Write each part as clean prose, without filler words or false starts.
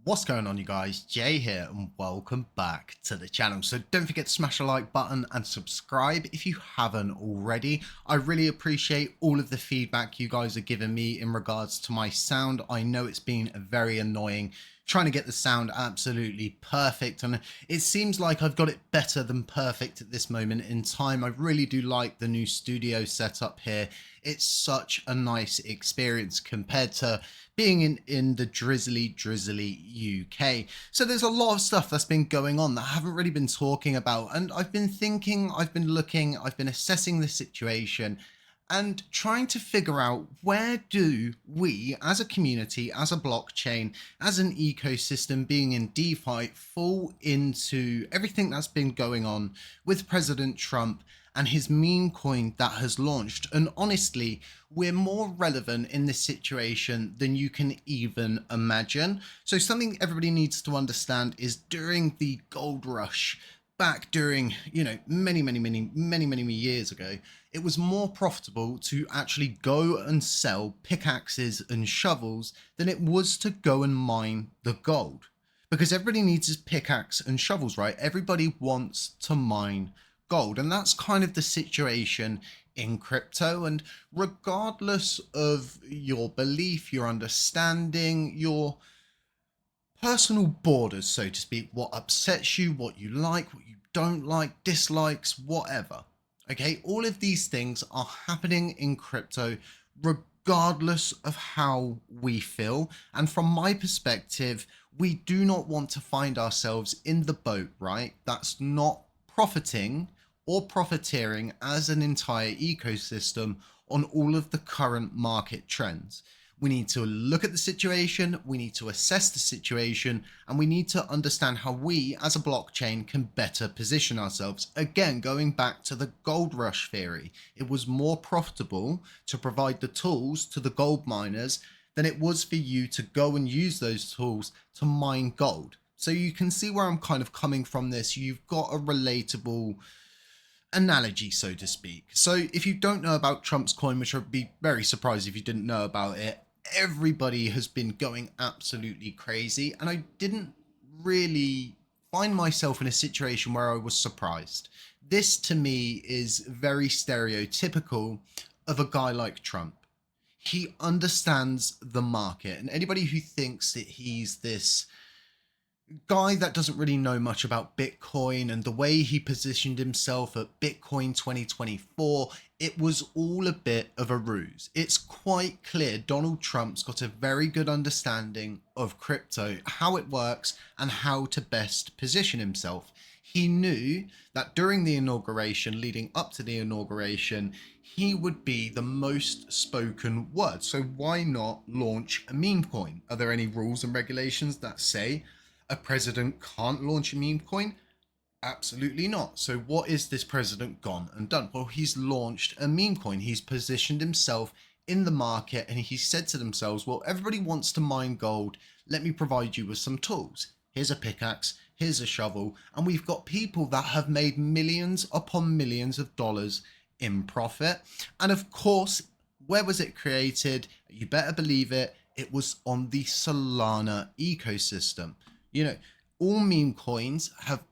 What's going on, you guys? Jay here and welcome back to the channel. So don't forget to smash the like button and subscribe if you haven't already. I really appreciate all of the feedback you guys are giving me in regards to my sound. I know it's been very annoying trying to get the sound absolutely perfect, and it seems like I've got it better than perfect at this moment in time. I really do like the new studio setup here. It's such a nice experience compared to being in the drizzly UK. So there's a lot of stuff that's been going on that I haven't really been talking about, and I've been thinking, I've been looking, I've been assessing the situation and trying to figure out, where do we as a community, as a blockchain, as an ecosystem being in DeFi fall into everything that's been going on with President Trump and his meme coin that has launched. And honestly, we're more relevant in this situation than you can even imagine. So something everybody needs to understand is, during the gold rush, back during, many years ago, it was more profitable to actually go and sell pickaxes and shovels than it was to go and mine the gold. Because everybody needs his pickaxe and shovels, right? Everybody wants to mine gold. And that's kind of the situation in crypto. And regardless of your belief, your understanding, your personal borders, so to speak, what upsets you, what you like, what you don't like, dislikes, whatever. Okay, all of these things are happening in crypto regardless of how we feel. And from my perspective, we do not want to find ourselves in the boat, right? That's not profiting or profiteering as an entire ecosystem on all of the current market trends. We need to look at the situation, we need to assess the situation, and we need to understand how we as a blockchain can better position ourselves. Again, going back to the gold rush theory, it was more profitable to provide the tools to the gold miners than it was for you to go and use those tools to mine gold. So you can see where I'm kind of coming from this. You've got a relatable analogy, so to speak. So if you don't know about Trump's coin, which I'd be very surprised if you didn't know about it, everybody has been going absolutely crazy, and I didn't really find myself in a situation where I was surprised. This to me is very stereotypical of a guy like Trump. He understands the market, and anybody who thinks that he's this guy that doesn't really know much about Bitcoin and the way he positioned himself at Bitcoin 2024, it was all a bit of a ruse. It's quite clear Donald Trump's got a very good understanding of crypto, how it works, and how to best position himself. He knew that during the inauguration, leading up to the inauguration, he would be the most spoken word. So why not launch a meme coin? Are there any rules and regulations that say a president can't launch a meme coin? Absolutely not. So what is this president gone and done? Well, he's launched a meme coin. He's positioned himself in the market, and he said to themselves, well, everybody wants to mine gold. Let me provide you with some tools. Here's a pickaxe, here's a shovel, and we've got people that have made millions upon millions of dollars in profit. And of course, where was it created? You better believe it. It was on the Solana ecosystem. All meme coins have,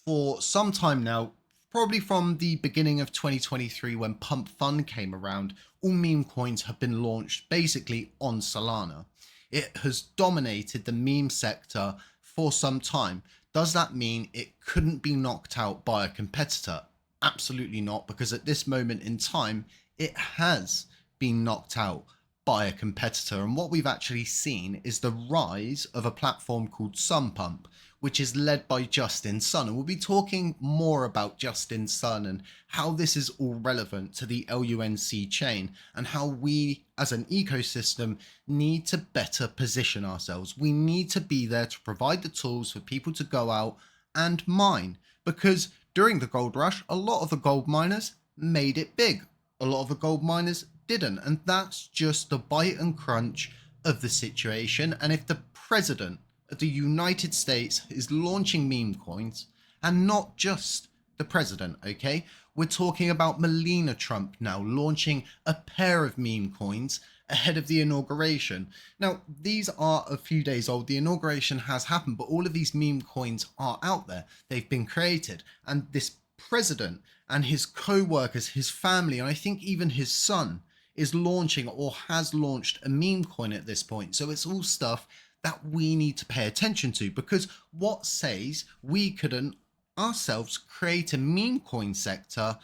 for some time now, probably from the beginning of 2023 when Pump Fund came around, all meme coins have been launched basically on Solana. It has dominated the meme sector for some time. Does that mean it couldn't be knocked out by a competitor? Absolutely not, because at this moment in time, it has been knocked out by a competitor. And what we've actually seen is the rise of a platform called Sunpump, which is led by Justin Sun. And we'll be talking more about Justin Sun and how this is all relevant to the LUNC chain, and how we as an ecosystem need to better position ourselves. We need to be there to provide the tools for people to go out and mine, because during the gold rush, a lot of the gold miners made it big. A lot of the gold miners didn't, and that's just the bite and crunch of the situation. And if the president of the United States is launching meme coins, and not just the president, okay, we're talking about Melania Trump now launching a pair of meme coins, ahead of the inauguration. Now, these are a few days old. The inauguration has happened, but all of these meme coins are out there. They've been created. And this president and his co-workers, his family, and I think even his son is launching or has launched a meme coin at this point. So it's all stuff that we need to pay attention to, because what says we couldn't ourselves create a meme coin sector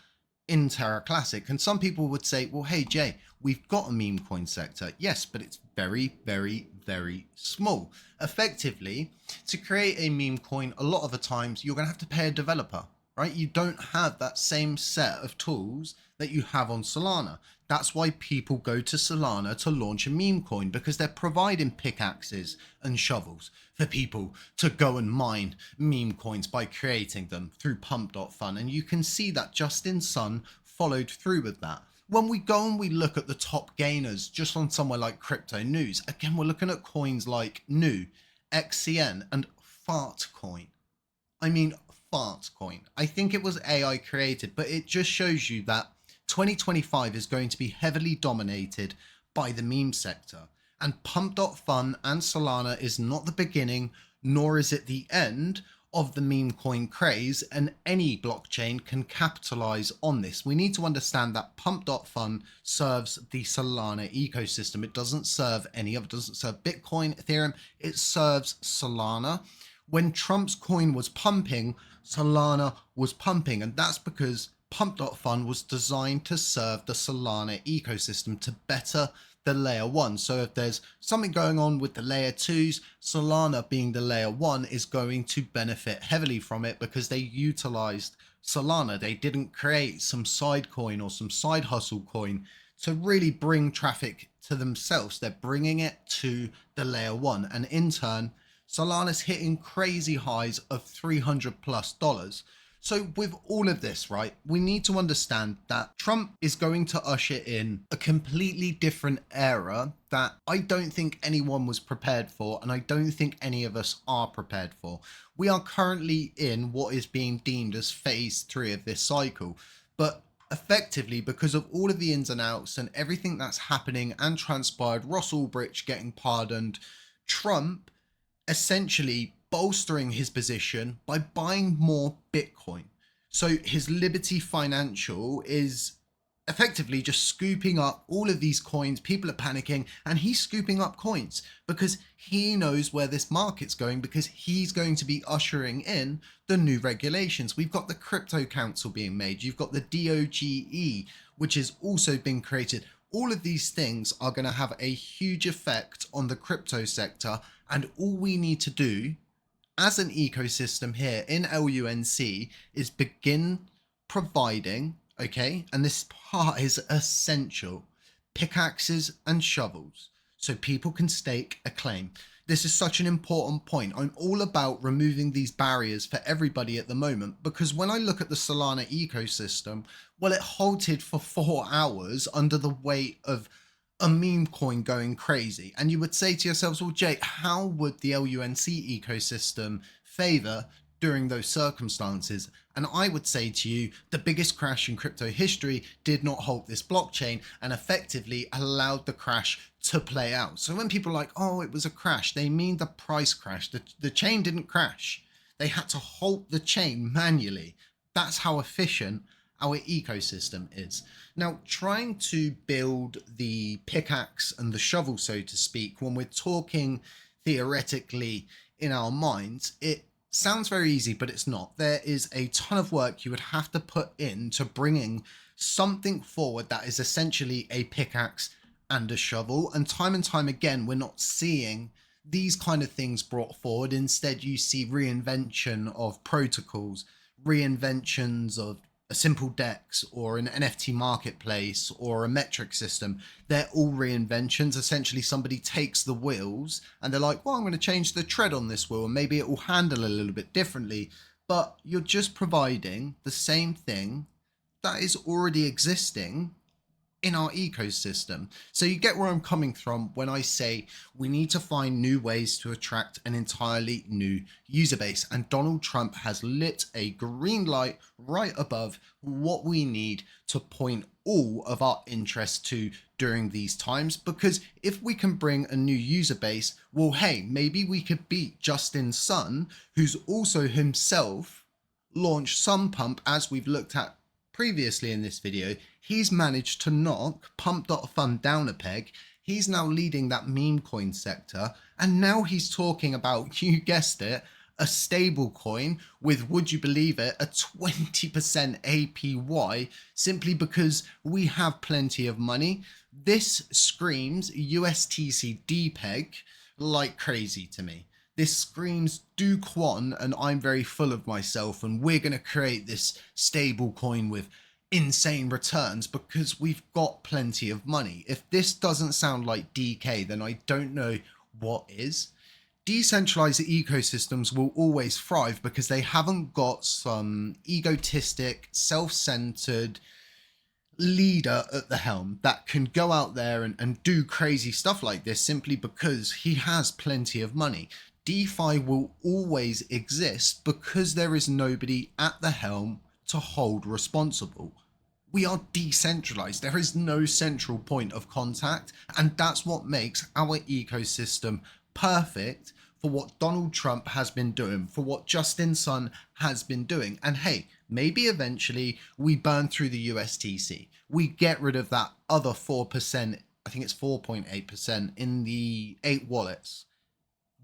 in Terra Classic? And some people would say, well, hey, Jay, we've got a meme coin sector. Yes, but it's very, very, very small. Effectively, to create a meme coin, a lot of the times you're going to have to pay a developer, right? You don't have that same set of tools that you have on Solana. That's why people go to Solana to launch a meme coin, because they're providing pickaxes and shovels for people to go and mine meme coins by creating them through pump.fun. And you can see that Justin Sun followed through with that. When we go and we look at the top gainers just on somewhere like Crypto News, again, we're looking at coins like Nu, XCN, and Fartcoin. I mean, Fartcoin. I think it was AI created, but it just shows you that 2025 is going to be heavily dominated by the meme sector. And pump.fun and Solana is not the beginning, nor is it the end of the meme coin craze, and any blockchain can capitalize on this. We need to understand that pump.fun serves the Solana ecosystem. It doesn't serve any other, it doesn't serve Bitcoin, Ethereum, it serves Solana. When Trump's coin was pumping, Solana was pumping, and that's because pump.fun was designed to serve the Solana ecosystem, to better the layer 1. So if there's something going on with the layer 2s, Solana being the layer 1 is going to benefit heavily from it, because they utilized Solana. They didn't create some side coin or some side hustle coin to really bring traffic to themselves. They're bringing it to the layer 1, and in turn Solana's hitting crazy highs of $300+. So with all of this, right, we need to understand that Trump is going to usher in a completely different era that I don't think anyone was prepared for, and I don't think any of us are prepared for. We are currently in what is being deemed as phase 3 of this cycle, but effectively, because of all of the ins and outs and everything that's happening and transpired, Ross Ulbricht getting pardoned, Trump essentially bolstering his position by buying more Bitcoin. So his Liberty Financial is effectively just scooping up all of these coins. People are panicking, and he's scooping up coins because he knows where this market's going, because he's going to be ushering in the new regulations. We've got the Crypto Council being made. You've got the DOGE, which has also been created. All of these things are going to have a huge effect on the crypto sector, and all we need to do as an ecosystem here in LUNC is begin providing, okay, and this part is essential, pickaxes and shovels so people can stake a claim. This is such an important point. I'm all about removing these barriers for everybody at the moment, because when I look at the Solana ecosystem, well, it halted for 4 hours under the weight of a meme coin going crazy. And you would say to yourselves, well, Jay, how would the LUNC ecosystem favor during those circumstances? And I would say to you, the biggest crash in crypto history did not halt this blockchain and effectively allowed the crash to play out. So when people are like, oh, it was a crash, they mean the price crash. The chain didn't crash. They had to halt the chain manually. That's how efficient our ecosystem is. Now, trying to build the pickaxe and the shovel, so to speak, when we're talking theoretically in our minds, it sounds very easy, but it's not. There is a ton of work you would have to put into bringing something forward that is essentially a pickaxe and a shovel. And time again, we're not seeing these kind of things brought forward. Instead, you see reinvention of protocols, reinventions of a simple DEX or an NFT marketplace or a metric system. They're all reinventions. Essentially, somebody takes the wheels and they're like, well, I'm going to change the tread on this wheel and maybe it will handle a little bit differently. But you're just providing the same thing that is already existing in our ecosystem. So you get where I'm coming from when I say we need to find new ways to attract an entirely new user base. And Donald Trump has lit a green light right above what we need to point all of our interest to during these times. Because if we can bring a new user base, well, hey, maybe we could beat Justin Sun, who's also himself launched Sun Pump, as we've looked at previously in this video. He's managed to knock Pump.fund down a peg. He's now leading that meme coin sector. And now he's talking about, you guessed it, a stable coin with, would you believe it, a 20% APY, simply because we have plenty of money. This screams USTC DPEG like crazy to me. This screams do Quan, and I'm very full of myself, and we're going to create this stable coin with insane returns because we've got plenty of money. If this doesn't sound like DK, then I don't know what is. Decentralized ecosystems will always thrive because they haven't got some egotistic, self-centered leader at the helm that can go out there and do crazy stuff like this simply because he has plenty of money. DeFi will always exist because there is nobody at the helm to hold responsible. We are decentralized. There is no central point of contact, and that's what makes our ecosystem perfect for what Donald Trump has been doing, for what Justin Sun has been doing. And hey, maybe eventually we burn through the USTC. We get rid of that other 4%, I think it's 4.8% in the 8 wallets.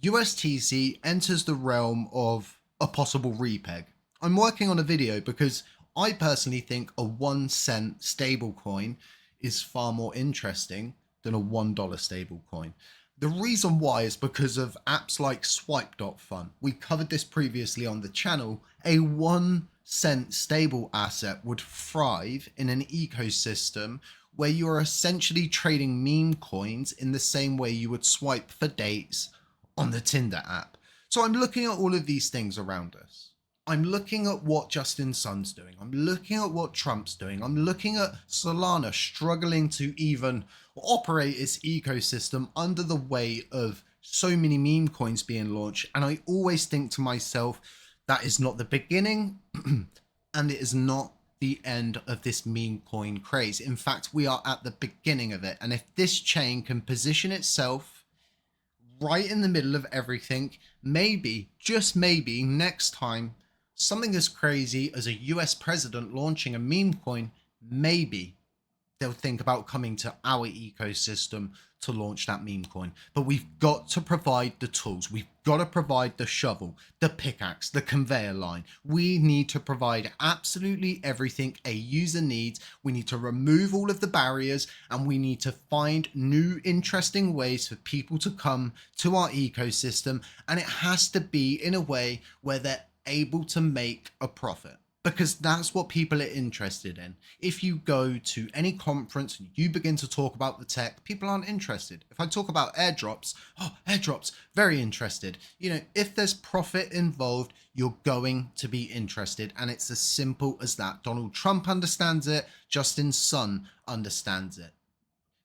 USTC enters the realm of a possible repeg. I'm working on a video because I personally think a 1 cent stablecoin is far more interesting than a $1 stablecoin. The reason why is because of apps like Swipe.fun. We covered this previously on the channel. A 1 cent stable asset would thrive in an ecosystem where you're essentially trading meme coins in the same way you would swipe for dates on the Tinder app. So I'm looking at all of these things around us. I'm looking at what Justin Sun's doing. I'm looking at what Trump's doing. I'm looking at Solana struggling to even operate its ecosystem under the weight of so many meme coins being launched. And I always think to myself, that is not the beginning and it is not the end of this meme coin craze. In fact, we are at the beginning of it. And if this chain can position itself right in the middle of everything, maybe, just maybe, next time something as crazy as a US president launching a meme coin, maybe they'll think about coming to our ecosystem to launch that meme coin. But we've got to provide the tools. We've got to provide the shovel, the pickaxe, the conveyor line. We need to provide absolutely everything a user needs. We need to remove all of the barriers, and we need to find new interesting ways for people to come to our ecosystem. And it has to be in a way where they're able to make a profit, because that's what people are interested in. If you go to any conference and you begin to talk about the tech, people aren't interested. If I talk about airdrops, airdrops, very interested. You know, if there's profit involved, you're going to be interested. And it's as simple as that. Donald Trump understands it. Justin Sun understands it.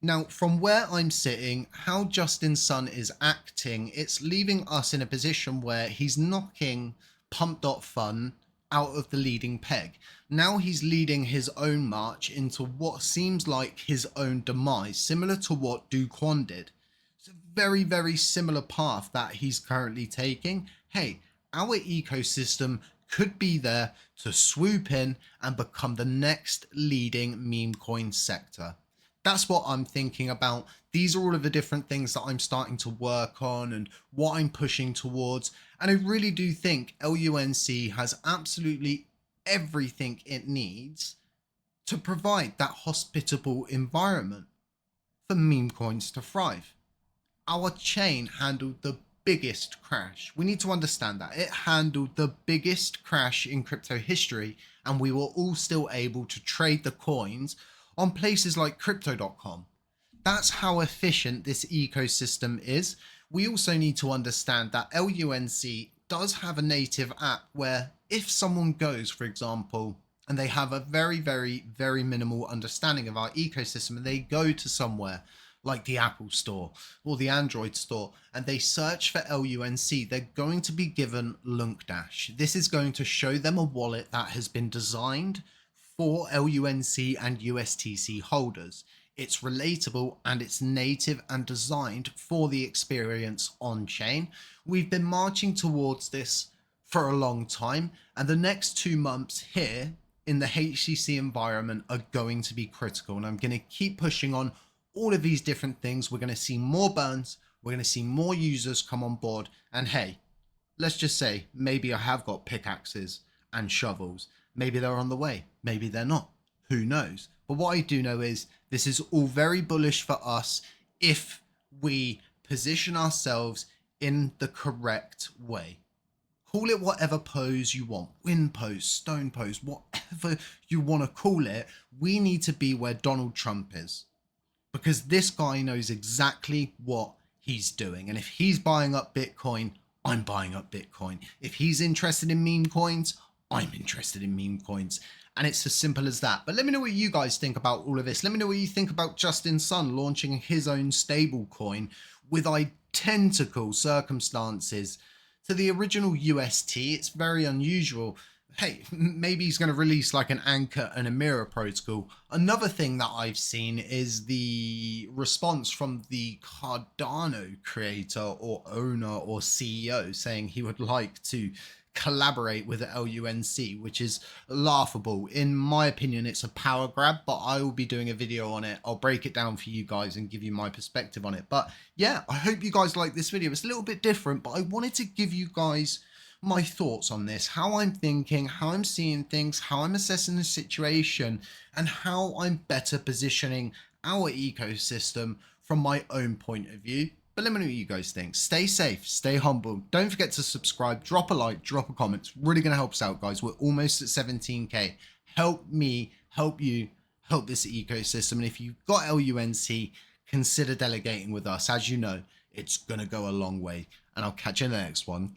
Now, from where I'm sitting, how Justin Sun is acting, it's leaving us in a position where he's knocking Pump.fun out of the leading peg. Now he's leading his own march into what seems like his own demise, similar to what Do Kwon did. It's a very, very similar path that he's currently taking. Hey, our ecosystem could be there to swoop in and become the next leading meme coin sector. That's what I'm thinking about. These are all of the different things that I'm starting to work on and what I'm pushing towards. And I really do think LUNC has absolutely everything it needs to provide that hospitable environment for meme coins to thrive. Our chain handled the biggest crash. We need to understand that. It handled the biggest crash in crypto history, and we were all still able to trade the coins on places like crypto.com. That's how efficient this ecosystem is. We also need to understand that LUNC does have a native app where if someone goes, for example, and they have a very, very, very minimal understanding of our ecosystem, and they go to somewhere like the Apple Store or the Android Store and they search for LUNC, they're going to be given LUNCDash. This is going to show them a wallet that has been designed for LUNC and USTC holders. It's relatable and it's native and designed for the experience on chain. We've been marching towards this for a long time, and the next 2 months here in the HCC environment are going to be critical, and I'm going to keep pushing on all of these different things. We're going to see more burns, we're going to see more users come on board, and hey, let's just say maybe I have got pickaxes and shovels. Maybe they're on the way, maybe they're not, who knows. But what I do know is this is all very bullish for us if we position ourselves in the correct way. Call it whatever pose you want, wind pose, stone pose, whatever you want to call it. We need to be where Donald Trump is, because this guy knows exactly what he's doing. And if he's buying up Bitcoin, I'm buying up Bitcoin. If he's interested in meme coins, I'm interested in meme coins. And it's as simple as that. But let me know what you guys think about all of this. Let me know what you think about Justin Sun launching his own stable coin with identical circumstances to the original UST. It's very unusual. Hey, maybe he's going to release like an Anchor and a Mirror protocol. Another thing that I've seen is the response from the Cardano creator or owner or CEO saying he would like to collaborate with LUNC, which is laughable. In my opinion, it's a power grab, but I will be doing a video on it. I'll break it down for you guys and give you my perspective on it. But yeah, I hope you guys like this video. It's a little bit different, but I wanted to give you guys my thoughts on this, how I'm thinking, how I'm seeing things, how I'm assessing the situation, and how I'm better positioning our ecosystem from my own point of view. But let me know what you guys think. Stay safe, stay humble. Don't forget to subscribe, drop a like, drop a comment. It's really going to help us out, guys. We're almost at 17K. Help me, help you, help this ecosystem. And if you've got LUNC, consider delegating with us. As you know, it's going to go a long way. And I'll catch you in the next one.